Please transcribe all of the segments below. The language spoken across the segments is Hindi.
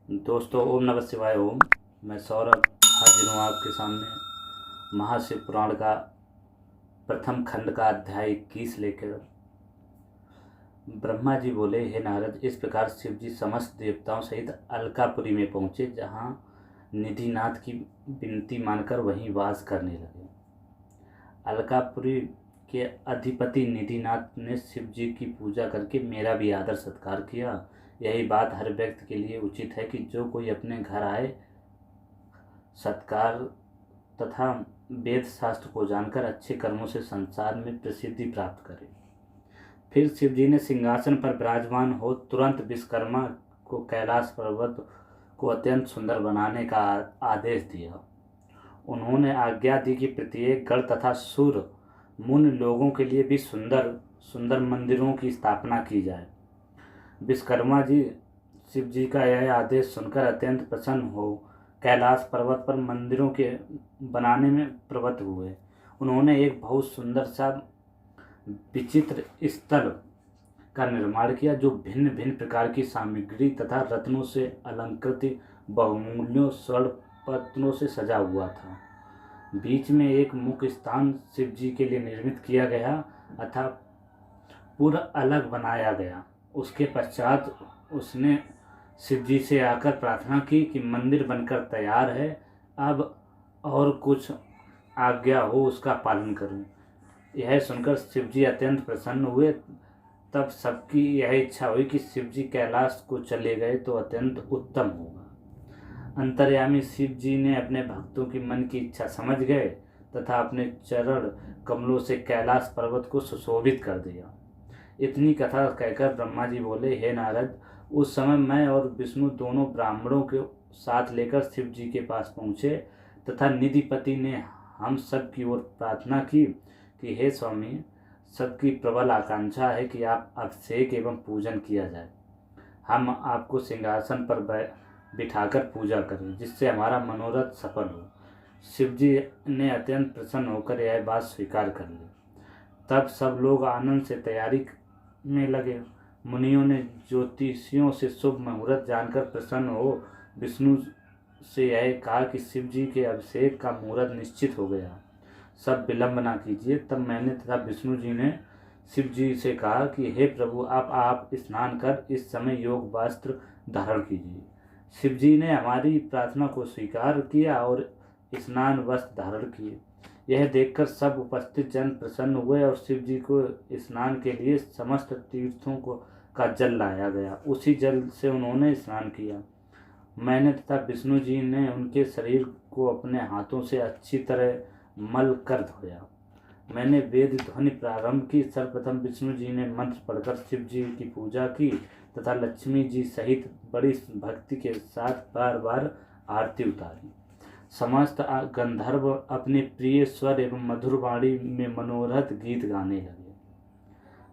दोस्तों, ओम नमः शिवाय ओम। मैं सौरभ हाजिर हूँ आपके सामने महाशिव पुराण का प्रथम खंड का अध्याय 21 लेकर। ब्रह्मा जी बोले, हे नारद, इस प्रकार शिव जी समस्त देवताओं सहित अलकापुरी में पहुँचे, जहाँ निधिनाथ की विनती मानकर वहीं वास करने लगे। अलकापुरी के अधिपति निधिनाथ ने शिव जी की पूजा करके मेरा भी आदर सत्कार किया। यही बात हर व्यक्ति के लिए उचित है कि जो कोई अपने घर आए, सत्कार तथा वेद शास्त्र को जानकर अच्छे कर्मों से संसार में प्रसिद्धि प्राप्त करे। फिर शिव जी ने सिंहासन पर विराजमान हो तुरंत विश्वकर्मा को कैलाश पर्वत को अत्यंत सुंदर बनाने का आदेश दिया। उन्होंने आज्ञा दी कि प्रत्येक गढ़ तथा सुर मुनि लोगों के लिए भी सुंदर सुंदर मंदिरों की स्थापना की जाए। विश्वकर्मा जी शिव जी का यह आदेश सुनकर अत्यंत प्रसन्न हो कैलाश पर्वत पर मंदिरों के बनाने में प्रवृत्त हुए। उन्होंने एक बहुत सुंदर सा विचित्र स्थल का निर्माण किया, जो भिन्न भिन्न प्रकार की सामग्री तथा रत्नों से अलंकृत बहुमूल्यों स्वर्ण पत्रों से सजा हुआ था। बीच में एक मुख्य स्थान शिव जी के लिए निर्मित किया गया अथा पूरा अलग बनाया गया। उसके पश्चात उसने शिव जी से आकर प्रार्थना की कि मंदिर बनकर तैयार है, अब और कुछ आज्ञा हो उसका पालन करूं। यह सुनकर शिव जी अत्यंत प्रसन्न हुए। तब सबकी यह इच्छा हुई कि शिव जी कैलाश को चले गए तो अत्यंत उत्तम होगा। अंतर्यामी शिव जी ने अपने भक्तों की मन की इच्छा समझ गए तथा अपने चरण कमलों से कैलाश पर्वत को सुशोभित कर दिया। इतनी कथा कहकर ब्रह्मा जी बोले, हे नारद, उस समय मैं और विष्णु दोनों ब्राह्मणों के साथ लेकर शिव जी के पास पहुँचे तथा निधिपति ने हम सब की ओर प्रार्थना की कि हे स्वामी, सबकी प्रबल आकांक्षा है कि आप अभिषेक एवं पूजन किया जाए। हम आपको सिंहासन पर बिठाकर पूजा करें, जिससे हमारा मनोरथ सफल हो। शिव जी ने अत्यंत प्रसन्न होकर यह बात स्वीकार कर ली। तब सब लोग आनंद से तैयारी में लगे। मुनियों ने ज्योतिषियों से शुभ मुहूर्त जानकर प्रसन्न हो विष्णु से यह कहा कि शिव जी के अभिषेक का मुहूर्त निश्चित हो गया, सब विलंब ना कीजिए। तब मैंने तथा विष्णु जी ने शिव जी से कहा कि हे प्रभु, आप स्नान कर इस समय योग वस्त्र धारण कीजिए। शिव जी ने हमारी प्रार्थना को स्वीकार किया और स्नान वस्त्र धारण किए। यह देखकर सब उपस्थित जन प्रसन्न हुए और शिव जी को स्नान के लिए समस्त तीर्थों का जल लाया गया। उसी जल से उन्होंने स्नान किया। मैंने तथा विष्णु जी ने उनके शरीर को अपने हाथों से अच्छी तरह मल कर धोया। मैंने वेद ध्वनि प्रारंभ की। सर्वप्रथम विष्णु जी ने मंत्र पढ़कर शिव जी की पूजा की तथा लक्ष्मी जी सहित बड़ी भक्ति के साथ बार बार आरती उतारी। समस्त गंधर्व अपने प्रिय स्वर एवं मधुर वाणी में मनोरथ गीत गाने लगे।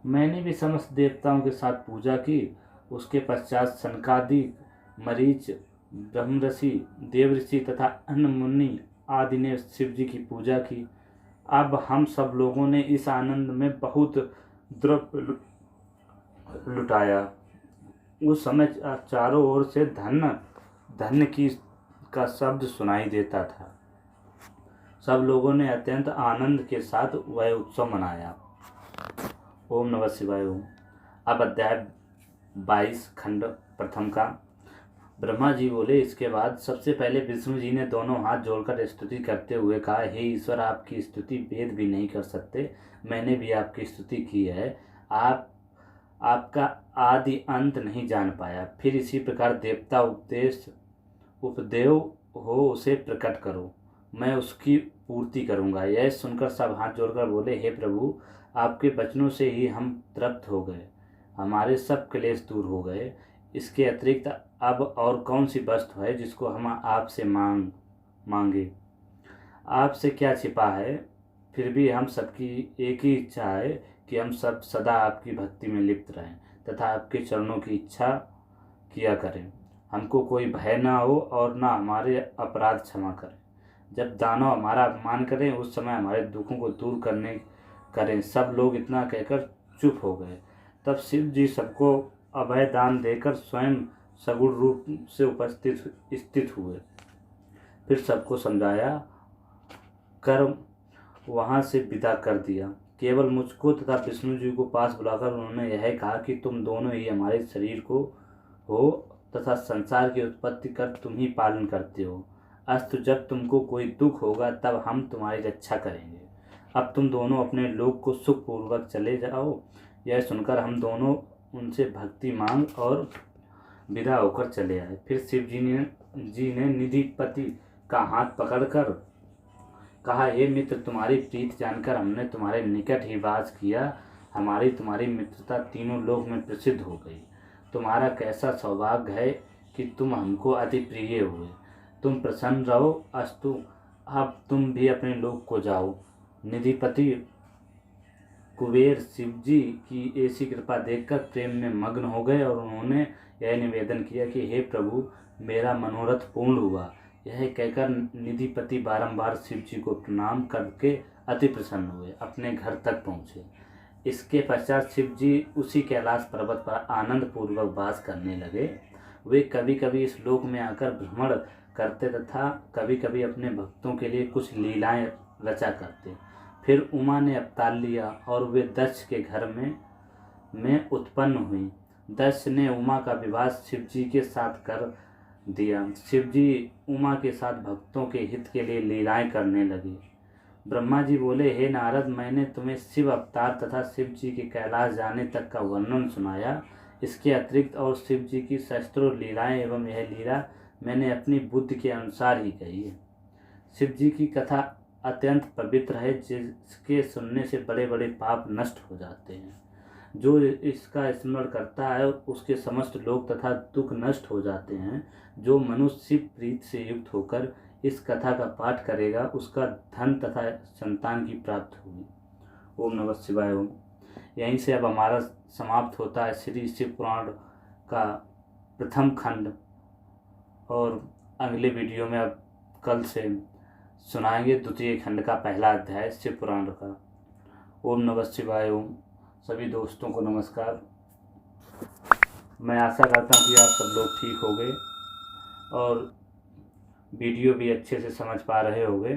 मैंने भी समस्त देवताओं के साथ पूजा की। उसके पश्चात सनकादि, मरीच, ब्रह्मऋषि, देवऋषि तथा अन्य मुनि आदि ने शिव जी की पूजा की। अब हम सब लोगों ने इस आनंद में बहुत द्रव्य लुटाया। उस समय चारों ओर से धन्य धन्य की का शब्द सुनाई देता था। सब लोगों ने अत्यंत आनंद के साथ वह उत्सव मनाया। ओम नमः शिवाय ओम। अब अध्याय 22 खंड प्रथम का। ब्रह्मा जी बोले, इसके बाद सबसे पहले विष्णु जी ने दोनों हाथ जोड़कर स्तुति करते हुए कहा, हे ईश्वर, आपकी स्तुति वेद भी नहीं कर सकते। मैंने भी आपकी स्तुति की है। आपका आदि अंत नहीं जान पाया। फिर इसी प्रकार देवता उपदेव हो उसे प्रकट करो, मैं उसकी पूर्ति करूँगा। यह सुनकर सब हाथ जोड़कर बोले, हे प्रभु, आपके वचनों से ही हम तृप्त हो गए, हमारे सब क्लेश दूर हो गए। इसके अतिरिक्त अब और कौन सी वस्तु है जिसको हम आपसे मांगे? आपसे क्या छिपा है? फिर भी हम सबकी एक ही इच्छा है कि हम सब सदा आपकी भक्ति में लिप्त रहें तथा आपके चरणों की इच्छा किया करें। हमको कोई भय ना हो और ना हमारे अपराध क्षमा करें। जब दानव हमारा अपमान करें उस समय हमारे दुखों को दूर करें। सब लोग इतना कहकर चुप हो गए। तब शिव जी सबको अभय दान देकर स्वयं सगुण रूप से उपस्थित स्थित हुए। फिर सबको समझाया कर वहाँ से विदा कर दिया। केवल मुझको तथा विष्णु जी को पास बुलाकर उन्होंने यह कहा कि तुम दोनों ही हमारे शरीर को हो तथा संसार की उत्पत्ति कर तुम ही पालन करते हो। अस्तु जब तुमको कोई दुख होगा तब हम तुम्हारी रक्षा करेंगे। अब तुम दोनों अपने लोक को सुखपूर्वक चले जाओ। यह सुनकर हम दोनों उनसे भक्ति मांग और विदा होकर चले आए। फिर शिव जी ने निधिपति का हाथ पकड़कर कहा, हे मित्र, तुम्हारी प्रीति जानकर हमने तुम्हारे निकट ही वास किया। हमारी तुम्हारी मित्रता तीनों लोक में प्रसिद्ध हो गई। तुम्हारा कैसा सौभाग्य है कि तुम हमको अति प्रिय हुए। तुम प्रसन्न रहो। अस्तु अब तुम भी अपने लोक को जाओ। निधिपति कुबेर शिव जी की ऐसी कृपा देखकर प्रेम में मग्न हो गए और उन्होंने यह निवेदन किया कि हे प्रभु, मेरा मनोरथ पूर्ण हुआ। यह कहकर निधिपति बारंबार शिव जी को प्रणाम करके अति प्रसन्न हुए अपने घर तक पहुँचे। इसके पश्चात शिव जी उसी कैलाश पर्वत पर आनंद पूर्वक वास करने लगे। वे कभी कभी इस लोक में आकर भ्रमण करते तथा कभी कभी अपने भक्तों के लिए कुछ लीलाएं रचा करते। फिर उमा ने अवतार लिया और वे दक्ष के घर में उत्पन्न हुई। दक्ष ने उमा का विवाह शिव जी के साथ कर दिया। शिव जी उमा के साथ भक्तों के हित के लिए लीलाएं करने लगे। ब्रह्मा जी बोले, हे नारद, मैंने तुम्हें शिव अवतार तथा शिव जी के कैलाश जाने तक का वर्णन सुनाया। इसके अतिरिक्त और शिव जी की सहस्त्रों लीलाएं एवं यह लीला मैंने अपनी बुद्धि के अनुसार ही कही है। शिव जी की कथा अत्यंत पवित्र है, जिसके सुनने से बड़े बड़े पाप नष्ट हो जाते हैं। जो इसका स्मरण करता है उसके समस्त लोक तथा दुख नष्ट हो जाते हैं। जो मनुष्य शिव प्रीति से युक्त होकर इस कथा का पाठ करेगा उसका धन तथा संतान की प्राप्ति होगी। ओम नमः शिवाय। ओम। यहीं से अब हमारा समाप्त होता है श्री शिव पुराण का प्रथम खंड, और अगले वीडियो में अब कल से सुनाएंगे द्वितीय खंड का पहला अध्याय शिव पुराण का। ओम नमः शिवाय। ओम। सभी दोस्तों को नमस्कार। मैं आशा करता हूँ कि आप सब लोग ठीक होंगे और वीडियो भी अच्छे से समझ पा रहे होंगे।